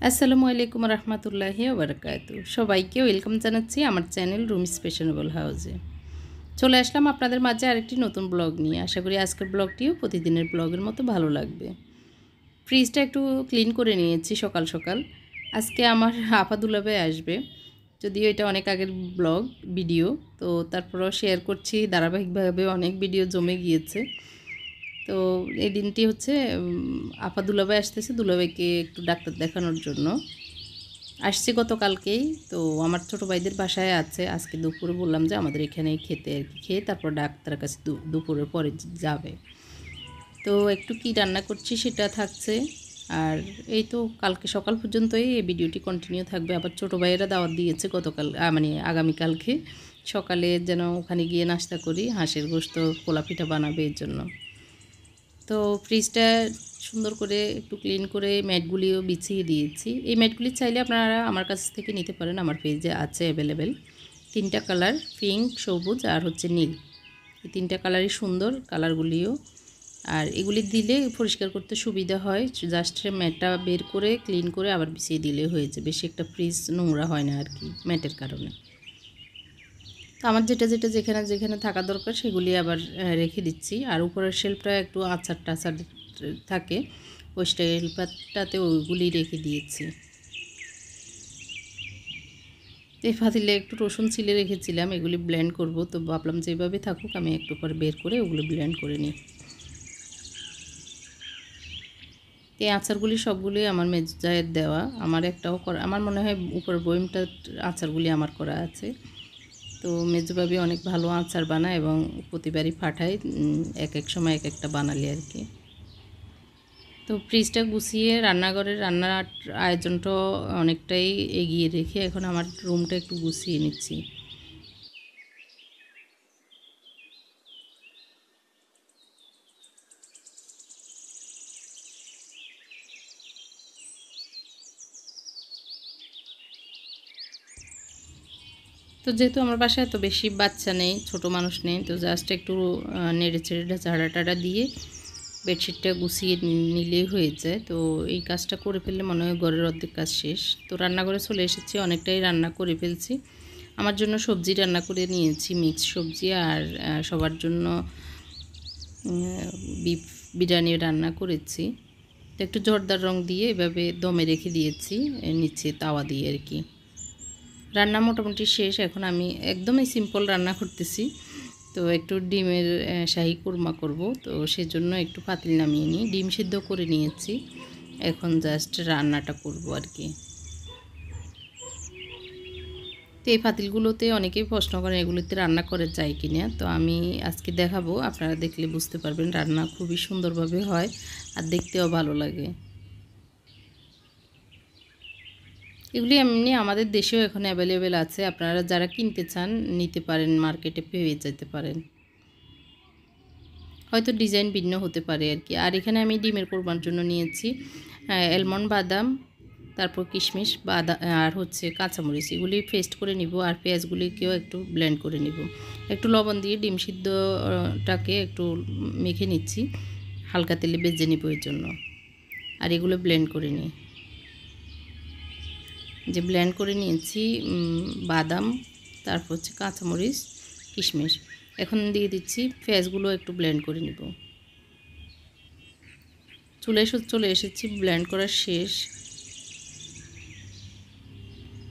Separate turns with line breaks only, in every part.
আসসালামু আলাইকুম রহমতুল্লাহি ওবরাকাতু। সবাইকে ওয়েলকাম জানাচ্ছি আমার চ্যানেল রুমিস ফ্যাশনেবল হাউসে। চলে আসলাম আপনাদের মাঝে আরেকটি নতুন ব্লগ নিয়ে। আশা করি আজকের ব্লগটিও প্রতিদিনের ব্লগের মতো ভালো লাগবে। ফ্রিজটা একটু ক্লিন করে নিয়েছি সকাল সকাল। আজকে আমার আপা দুলাভাই আসবে, যদিও এটা অনেক আগের ব্লগ ভিডিও, তো তারপরও শেয়ার করছি। ধারাবাহিকভাবে অনেক ভিডিও জমে গিয়েছে। তো এই দিনটি হচ্ছে আপা দুলাভাই আসতেছে, দুলাভাইকে একটু ডাক্তার দেখানোর জন্য আসছি গতকালকেই। তো আমার ছোটো ভাইদের বাসায় আছে, আজকে দুপুরে বললাম যে আমাদের এখানেই খেতে আর কি, খেয়ে তারপর ডাক্তারের কাছে দুপুরের পরে যাবে। তো একটু কি রান্না করছি সেটা থাকছে। আর এই তো কালকে সকাল পর্যন্তই এই ভিডিওটি কন্টিনিউ থাকবে। আবার ছোটো ভাইয়েরা দাওয়াত দিয়েছে গতকাল, মানে আগামীকালকে সকালে যেন ওখানে গিয়ে নাস্তা করি, হাঁসের গোশত পোলা পিঠা বানাবে এর জন্য। তো ফ্রিজটা সুন্দর করে একটু ক্লিন করে ম্যাটগুলিও বিছিয়ে দিয়েছি। এই ম্যাটগুলি চাইলে আপনারা আমার কাছ থেকে নিতে পারেন, আমার পেজে আছে অ্যাভেলেবেল। 3টা কালার, পিঙ্ক, সবুজ আর হচ্ছে নীল। এই 3টা কালারই সুন্দর কালারগুলিও। আর এগুলি দিলে পরিষ্কার করতে সুবিধা হয়। জাস্ট ম্যাটটা বের করে ক্লিন করে আবার বিছিয়ে দিলে হয়েছে, বেশি একটা ফ্রিজ নোংরা হয় না আর কি ম্যাটের কারণে। তো আমার যেটা যেখানে যেখানে থাকা দরকার সেগুলি আবার রেখে দিচ্ছি। আর উপরের শেলফটা একটু আচার টাচার থাকে, ওই শেলফটাতে ওইগুলি রেখে দিয়েছি। এই পাতিলে একটু রসুন ছিলে রেখেছিলাম, এগুলি ব্লেন্ড করব। তো ভাবলাম যেভাবে থাকুক, আমি একটু পরে বের করে ওগুলো ব্লেন্ড করে নিই। এই আচারগুলি সবগুলোই আমার মেজায়ের দেওয়া, আমার একটাও করা, আমার মনে হয় উপরের বয়মটা আচারগুলি আমার করা আছে। তো মেজবাবি অনেক ভালো আচার বানায় এবং প্রতিবারই পাঠায়, এক এক সময় এক একটা বানালে আর কি। তো ফ্রিজটা গুছিয়ে রান্নাঘরের রান্নার আয়োজনটা অনেকটাই এগিয়ে রেখে এখন আমার রুমটা একটু গুছিয়ে নিচ্ছি। তো যেহেতু আমার বাসায় এত বেশি বাচ্চা নেই, ছোট মানুষ নেই, তো জাস্ট একটু নেড়ে চেড়ে ঝাড়া টাড়া দিয়ে বেডশিটটা গুছিয়ে নিলেই হয়ে যায়। তো এই কাজটা করে ফেললে মনে হয় ঘরের অর্ধেক কাজ শেষ। তো রান্নাঘরে চলে এসেছি, অনেকটাই রান্না করে ফেলছি। আমার জন্য সবজি রান্না করে নিয়েছি, মিক্স সবজি। আর সবার জন্য বিফ বিরিয়ানি রান্না করেছি। তো একটু জর্দার রং দিয়ে এভাবে দমে রেখে দিয়েছি নিচে তাওয়া দিয়ে আর কি। রান্না মোটামুটি শেষ, এখন আমি একদমই সিম্পল রান্না করতেছি। তো একটু ডিমের শাহি কুরমা করব, তো সেজন্য একটু পাতিল নামিয়ে নিই, ডিম সিদ্ধ করে নিয়েছি। এখন জাস্ট রান্নাটা করব আর কি। তো এই পাতিলগুলোতে অনেকেই প্রশ্ন করেন এগুলোতে রান্না করা যায় কি না। তো আমি আজকে দেখাবো, আপনারা দেখলে বুঝতে পারবেন রান্না খুবই সুন্দরভাবে হয় আর দেখতেও ভালো লাগে। এগুলি এমনি আমাদের দেশেও এখন অ্যাভেলেবেল আছে, আপনারা যারা কিনতে চান নিতে পারেন, মার্কেটে পেয়ে যেতে পারেন। হয়তো ডিজাইন ভিন্ন হতে পারে আর কি। আর এখানে আমি ডিমের কোরমার জন্য নিয়েছি অ্যালমন্ড বাদাম, তারপর কিশমিশ, বাদাম আর হচ্ছে কাঁচামরিচ, এগুলি পেস্ট করে নিব। আর পেঁয়াজগুলিকেও একটু ব্লেন্ড করে নিব। একটু লবণ দিয়ে ডিম সিদ্ধটাকে একটু মেখে নিচ্ছি, হালকা তেলে ভেজে নিব এর জন্য। আর এগুলো ব্লেন্ড করে নিই, যে ব্লেন্ড করে নিয়েছি বাদাম, তারপর হচ্ছে কাঁচামরিচ, কিশমিশ। এখন দিয়ে দিচ্ছি পেঁয়াজগুলো একটু ব্লেন্ড করে নিব। চলে এসেছি, ব্লেন্ড করা শেষ।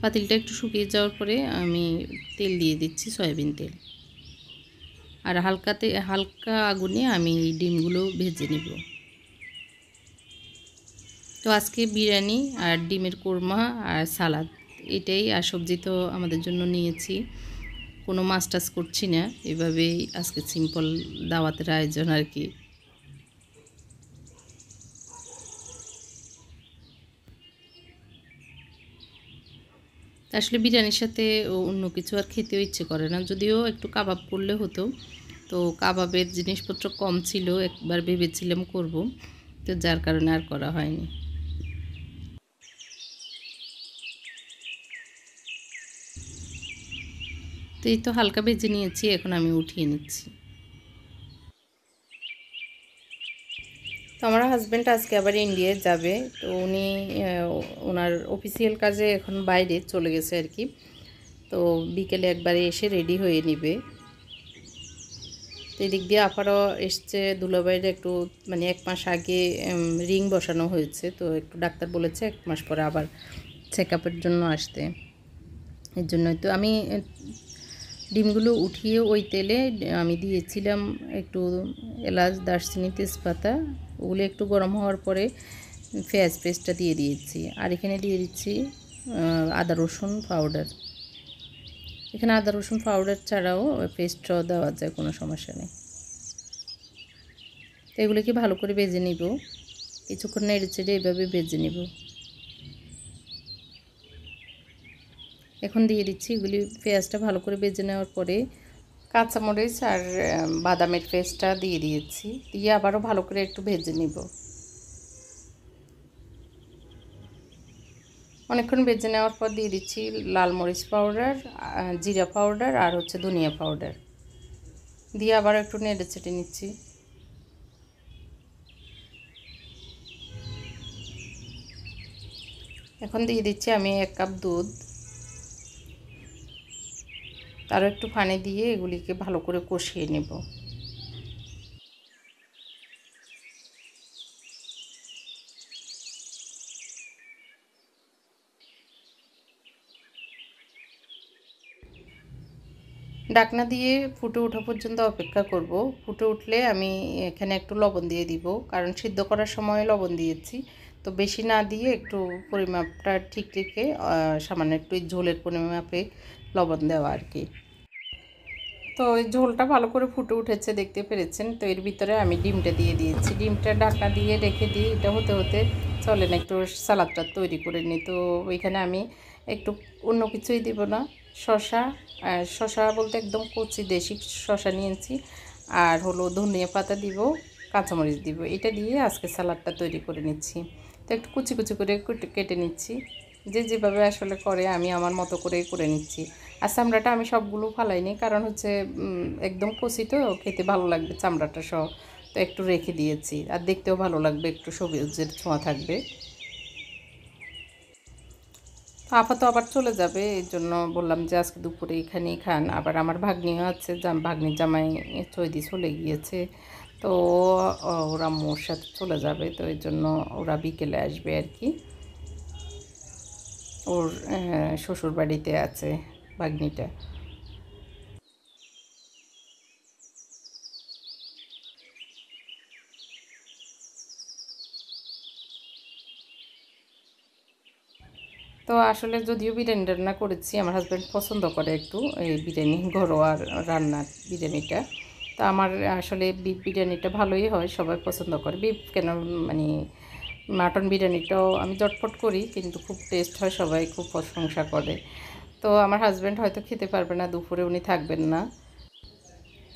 পাতিলটা একটু শুকিয়ে যাওয়ার পরে আমি তেল দিয়ে দিচ্ছি, সয়াবিন তেল। আর হালকা আগুনে আমি ডিমগুলো ভেজে নেব। তো আজকে বিরিয়ানি আর ডিমের কোরমা আর সালাদ, এটাই। আর সবজি তো আমাদের জন্য নিয়েছি, কোনো মাছ টাছ করছি না, এভাবেই আজকে সিম্পল দাওয়াতের আয়োজন আর কি। আসলে বিরিয়ানির সাথে অন্য কিছু আর খেতেও ইচ্ছে করে না, যদিও একটু কাবাব করলে হতো। তো কাবাবের জিনিসপত্র কম ছিল, একবার ভেবেছিলাম করব, তো যার কারণে আর করা হয়নি। তো এই তো হালকা ভেজে নিয়েছি, এখন আমি উঠিয়ে নিচ্ছি। তো আমার হাজব্যান্ড আজকে আবার ইন্ডিয়ায় যাবে, তো উনি ওনার অফিসিয়াল কাজে এখন বাইরে চলে গেছে আর কি। তো বিকেলে একবারে এসে রেডি হয়ে নিবে। তো এদিক দিয়ে আপারও এসছে, দুলাভাইয়ের একটু মানে 1 মাস আগে রিং বসানো হয়েছে, তো একটু ডাক্তার বলেছে 1 মাস পরে আবার চেক আপের জন্য আসতে। এর জন্যই তো আমি ডিমগুলো উঠিয়ে ওই তেলে আমি দিয়েছিলাম একটু এলাচ, দারচিনি, তেজপাতা। ওগুলো একটু গরম হওয়ার পরে পেঁয়াজ পেস্টটা দিয়ে দিয়েছি। আর এখানে দিয়ে দিচ্ছি আদা রসুন পাউডার। এখানে আদা রসুন পাউডার ছাড়াও পেস্টটাও দেওয়া যায়, কোনো সমস্যা নেই। তো এগুলোকে ভালো করে ভেজে নিব, কিছুক্ষণ নেড়ে চেড়ে এভাবে ভেজে নিব। এখন দিয়ে দিচ্ছি এগুলি, পেঁয়াজটা ভালো করে ভেজে নেওয়ার পরে কাঁচামরিচ আর বাদামের পেস্টটা দিয়ে দিয়েছি, দিয়ে আবারও ভালো করে একটু ভেজে নিব। অনেকক্ষণ ভেজে নেওয়ার পর দিয়ে দিচ্ছি লাল মরিচ পাউডার, জিরা পাউডার আর হচ্ছে ধনিয়া পাউডার, দিয়ে আবার একটু নেড়ে চেটে নিচ্ছি। এখন দিয়ে দিচ্ছি আমি 1 কাপ দুধ, তারও একটু পানি দিয়ে এগুলিকে ভালো করে কষিয়ে নেব। ঢাকনা দিয়ে ফুটে ওঠা পর্যন্ত অপেক্ষা করব। ফুটে উঠলে আমি এখানে একটু লবণ দিয়ে দিব, কারণ সিদ্ধ করার সময় লবণ দিয়েছি। তো বেশি না দিয়ে একটু পরিমাপটা ঠিক রেখে সামান্য একটু ঝোলের পরিমাপে লবণ দেওয়া আর কি। তো এই ঝোলটা ভালো করে ফুটে উঠেছে, দেখতে পেরেছেন। তো এর ভিতরে আমি ডিমটা দিয়ে দিয়েছি, ডিমটা ঢাকনা দিয়ে রেখে দিই। এটা হতে হতে চলেন একটু সালাদটা তৈরি করে নিই। তো ওইখানে আমি একটু অন্য কিছুই দিব না, শসা, শসা বলতে একদম কচি দেশি শসা নিয়েছি, আর হলো ধনিয়া পাতা দিব, কাঁচামরিচ দিব। এটা দিয়ে আজকে সালাদটা তৈরি করে নিচ্ছি। তো একটু কুচি কুচি করে কেটে নিচ্ছি, যে যেভাবে আসলে করে আমি আমার মতো করেই করে নিচ্ছি। আর চামড়াটা আমি সবগুলো ফালাইনি, কারণ হচ্ছে একদম কচি তো খেতে ভালো লাগবে চামড়াটা সহ, তো একটু রেখে দিয়েছি। আর দেখতেও ভালো লাগবে, একটু সবুজের ছোঁয়া থাকবে। তো আপাতত আবার চলে যাবে, এই জন্য বললাম যে আজকে দুপুরে এখানেই খান। আবার আমার ভাগ্নিও আছে, ভাগ্নির জামাই চৈদি চলে গিয়েছে, তো ওরা মোর সাথে চলে যাবে। তো এই জন্য ওরা বিকেলে আসবে আর কি। ওর শ্বশুর বাড়িতে আছে ভাগ্নিটা। তো আসলে যদিও বিরিয়ানি রান্না করেছি, আমার হাজব্যান্ড পছন্দ করে একটু এই বিরিয়ানি, ঘরোয়া রান্নার বিরিয়ানিটা। তো আমার আসলে বিফ বিরিয়ানিটা ভালোই হয়, সবাই পছন্দ করে। বিফ কেন, মানে মাটন বিরিয়ানিটাও আমি জটপট করি, কিন্তু খুব টেস্ট হয়, সবাই খুব প্রশংসা করে। তো আমার হাজব্যান্ড হয়তো খেতে পারবে না, দুপুরে উনি থাকবেন না।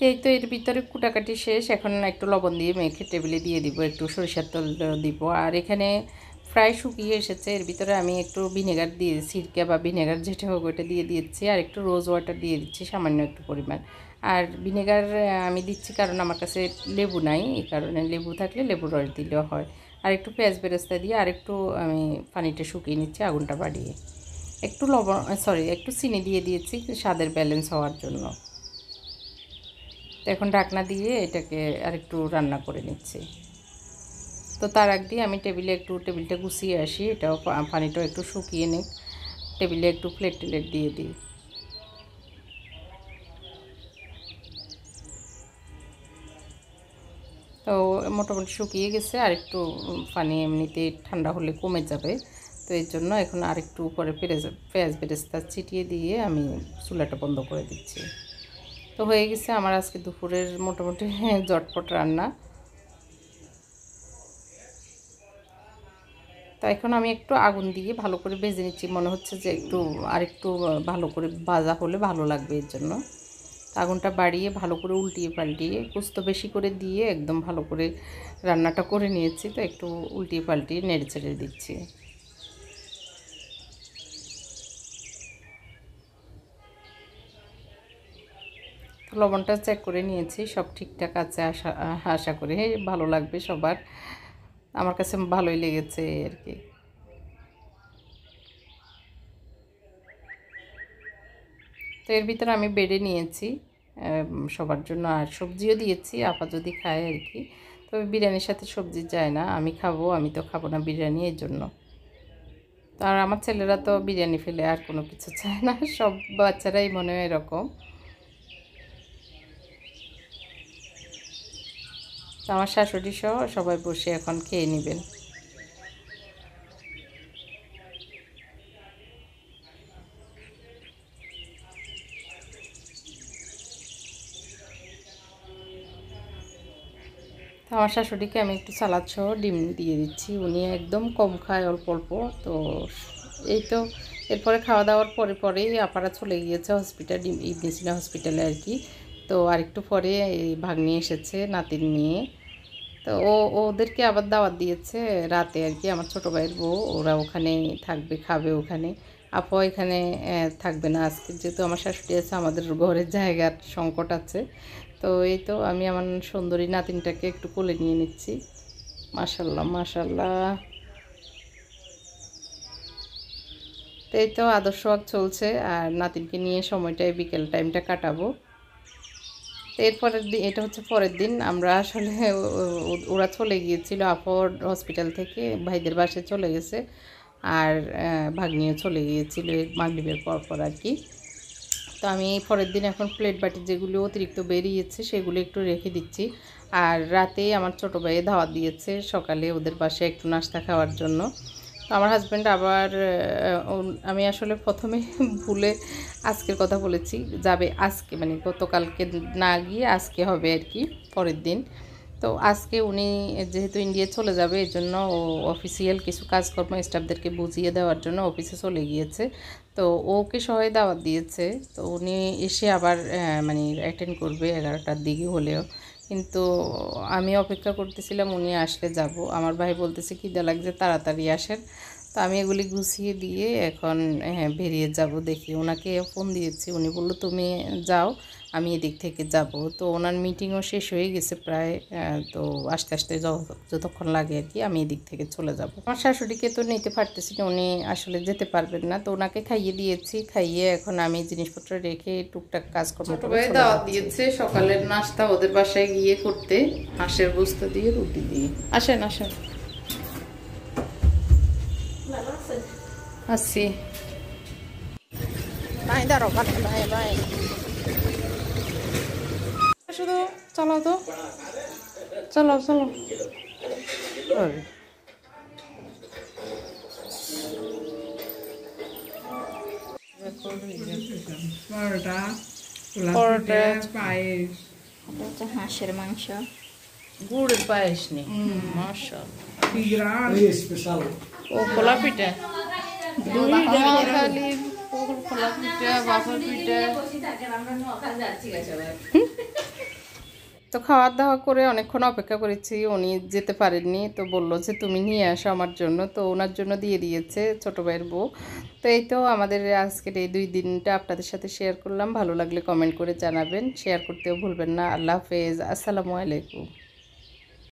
এই তো এর ভিতরে কুটাকাটি শেষ, এখন একটু লবণ দিয়ে মেখে টেবিলে দিয়ে দিব, একটু সরিষার তেল দিব। আর এখানে প্রায় শুকিয়ে এসেছে, এর ভিতরে আমি একটু ভিনেগার দিয়ে, সিরকা বা ভিনেগার যেটা হোক ওইটা দিয়ে দিচ্ছি, আর একটু রোজ ওয়াটার দিয়ে দিচ্ছি সামান্য একটু পরিমাণ। আর ভিনেগার আমি দিচ্ছি কারণ আমার কাছে লেবু নাই, এই কারণে লেবু থাকলে লেবুর রস দিলেও হয়। আর একটু পেঁয়াজ বেরেস্তা দিয়ে আর একটু আমি পানিটা শুকিয়ে নিচ্ছি আগুনটা বাড়িয়ে। একটু লবণ, সরি, একটু চিনি দিয়ে দিয়েছি স্বাদের ব্যালেন্স হওয়ার জন্য। তো এখন ঢাকনা দিয়ে এটাকে আরেকটু রান্না করে নিচ্ছি। তো তার আগ দিয়ে আমি টেবিলটা গুছিয়ে আসি, এটাও পানিটাও একটু শুকিয়ে নিই, টেবিলে একটু প্লেট দিয়ে দিই। তো মোটামুটি শুকিয়ে গেছে, আর একটু পানি এমনিতে ঠান্ডা হলে কমে যাবে। তো এর জন্য এখন আরেকটু উপরে পেঁয়াজ বেরেস্তা ছিটিয়ে দিয়ে আমি চুলাটা বন্ধ করে দিচ্ছি। তো হয়ে গেছে আমার আজকে দুপুরের মোটামুটি জটপট রান্না। তো এখন আমি একটু আগুন দিয়ে ভালো করে ভেজে নিচ্ছি, মনে হচ্ছে যে আরেকটু ভালো করে ভাজা হলে ভালো লাগবে, এর জন্য আগুনটা বাড়িয়ে ভালো করে উল্টিয়ে পাল্টিয়ে কুস্তো বেশি করে দিয়ে একদম ভালো করে রান্নাটা করে নিয়েছি। তো একটু উল্টিয়ে পাল্টিয়ে নেড়ে চেড়ে দিচ্ছি। লবণটা চেক করে নিয়েছি, সব ঠিকঠাক আছে, আশা করি ভালো লাগবে সবার। আমার কাছে ভালোই লেগেছে আর কি। তো এর ভিতরে আমি বেড়ে নিয়েছি সবার জন্য, আর সবজিও দিয়েছি, আপা যদি খায় আর কি। তবে বিরিয়ানির সাথে সবজি যায় না, আমি খাবো, আমি তো খাবো না বিরিয়ানি, এর জন্য। তো আর আমার ছেলেরা তো বিরিয়ানি ফেলে আর কোনো কিছু চায় না, সব বাচ্চারাই মনে হয় এরকম। তো আমার শাশুড়ি সহ সবাই বসে এখন খেয়ে নেবেন। তো আমার শাশুড়িকে আমি একটু সালাদ সহ ডিম দিয়ে দিচ্ছি, উনি একদম কম খায়, অল্প অল্প। তো এই তো এরপরে খাওয়া দাওয়ার পরে পরেই আপারা চলে গিয়েছে হসপিটাল, ইবনে সিনা হসপিটালে আর কি। তো আরেকটু পরে এই ভাগ্নি এসেছে নাতিন নিয়ে। তো ওদেরকে আবার দাওয়াত দিয়েছে রাতে আর কি, আমার ছোটো ভাইয়ের বউ, ওরা ওখানে থাকবে, খাবে ওখানে। আপা এখানে থাকবে না আজকে, যেহেতু আমার শাশুড়ি আছে, আমাদের ঘরের জায়গার সংকট আছে। তো এই তো আমি আমার সুন্দরী নাতিনটাকে একটু কোলে নিয়ে নিচ্ছি। মাশাল্লাহ মাশাল্লাহ। তো এই তো আদর্শ ওয়াক চলছে, আর নাতিনকে নিয়ে সময়টাই বিকেল টাইমটা কাটাবো। তো এরপরের দিন, এটা হচ্ছে পরের দিন, আমরা আসলে ওরা চলে গিয়েছিল, আপর হসপিটাল থেকে ভাইদের বাসায় চলে গেছে, আর ভাগ্নিও চলে গিয়েছিল মাগরিবের পর পর আর কি। তো আমি পরের দিন এখন প্লেট বাটি যেগুলো অতিরিক্ত বেরিয়েছে সেগুলো একটু রেখে দিচ্ছি। আর রাতেই আমার ছোটো ভাইয়ে দাওয়াত দিয়েছে সকালে ওদের বাসায় একটু নাস্তা খাওয়ার জন্য। তো আমার হাজব্যান্ড আবার আমি আসলে প্রথমে ভুলে আজকের কথা বলেছি, যাবে আজকে, মানে গতকালকে না গিয়ে আজকে হবে আর কি, পরের দিন। তো আজকে উনি যেহেতু ইন্ডিয়া চলে যাবে, এর জন্য ও অফিসিয়াল কিছু কাজকর্ম স্টাফদেরকে বুঝিয়ে দেওয়ার জন্য অফিসে চলে গিয়েছে। তো ওকে সবাই দাওয়াত দিয়েছে, তো উনি এসে আবার মানে অ্যাটেন্ড করবে 11টার দিকে হলেও। কিন্তু আমি অপেক্ষা করতেছিলাম উনি আসলে যাব। আমার ভাই বলতেছে খিদে লাগছে, তাড়াতাড়ি আসেন। তো আমি এগুলি গুছিয়ে দিয়ে এখন বেরিয়ে যাব, দেখি ওনাকে ফোন দিয়েছি, উনি বললো তুমি যাও, আমি এদিক থেকে যাব। তো ওনার মিটিংও শেষ হয়ে গেছে প্রায়, তো আস্তে আস্তে যতক্ষণ লাগে আর কি আমি এদিক থেকে চলে যাব। আমার শাশুড়িকে তো নিতে পারতেছি না, উনি আসলে যেতে পারবেন না, তো ওনাকে খাইয়ে দিয়েছি, খাইয়ে এখন আমি জিনিসপত্র রেখে টুকটাক কাজকর্ম করে দাওয়াত দিয়েছে সকালের নাস্তা ওদের বাসায় গিয়ে করতে, হাঁসের গোস্ত দিয়ে রুটি দিয়ে। আসেন আসেন। আছি নাই, দাঁড়ো ভাই ভাই, শুধু চলো তো, চলো চলো।
হাঁসের মাংস,
গুড়ের পায়েস নেই, ও খোলা পিঠা, খালি খোলা পিঠা, বাফা পিঠা। তো খাওয়া দাওয়া করে অনেকক্ষণ অপেক্ষা করেছি, উনি যেতে পারেননি, তো বললো যে তুমি নিয়ে আসো আমার জন্য, তো ওনার জন্য দিয়ে দিয়েছে ছোটো ভাইয়ের বউ। তো এই তো আমাদের আজকের এই 2 দিনটা আপনাদের সাথে শেয়ার করলাম, ভালো লাগলে কমেন্ট করে জানাবেন, শেয়ার করতেও ভুলবেন না। আল্লাহ হাফেজ, আসসালামু আলাইকুম।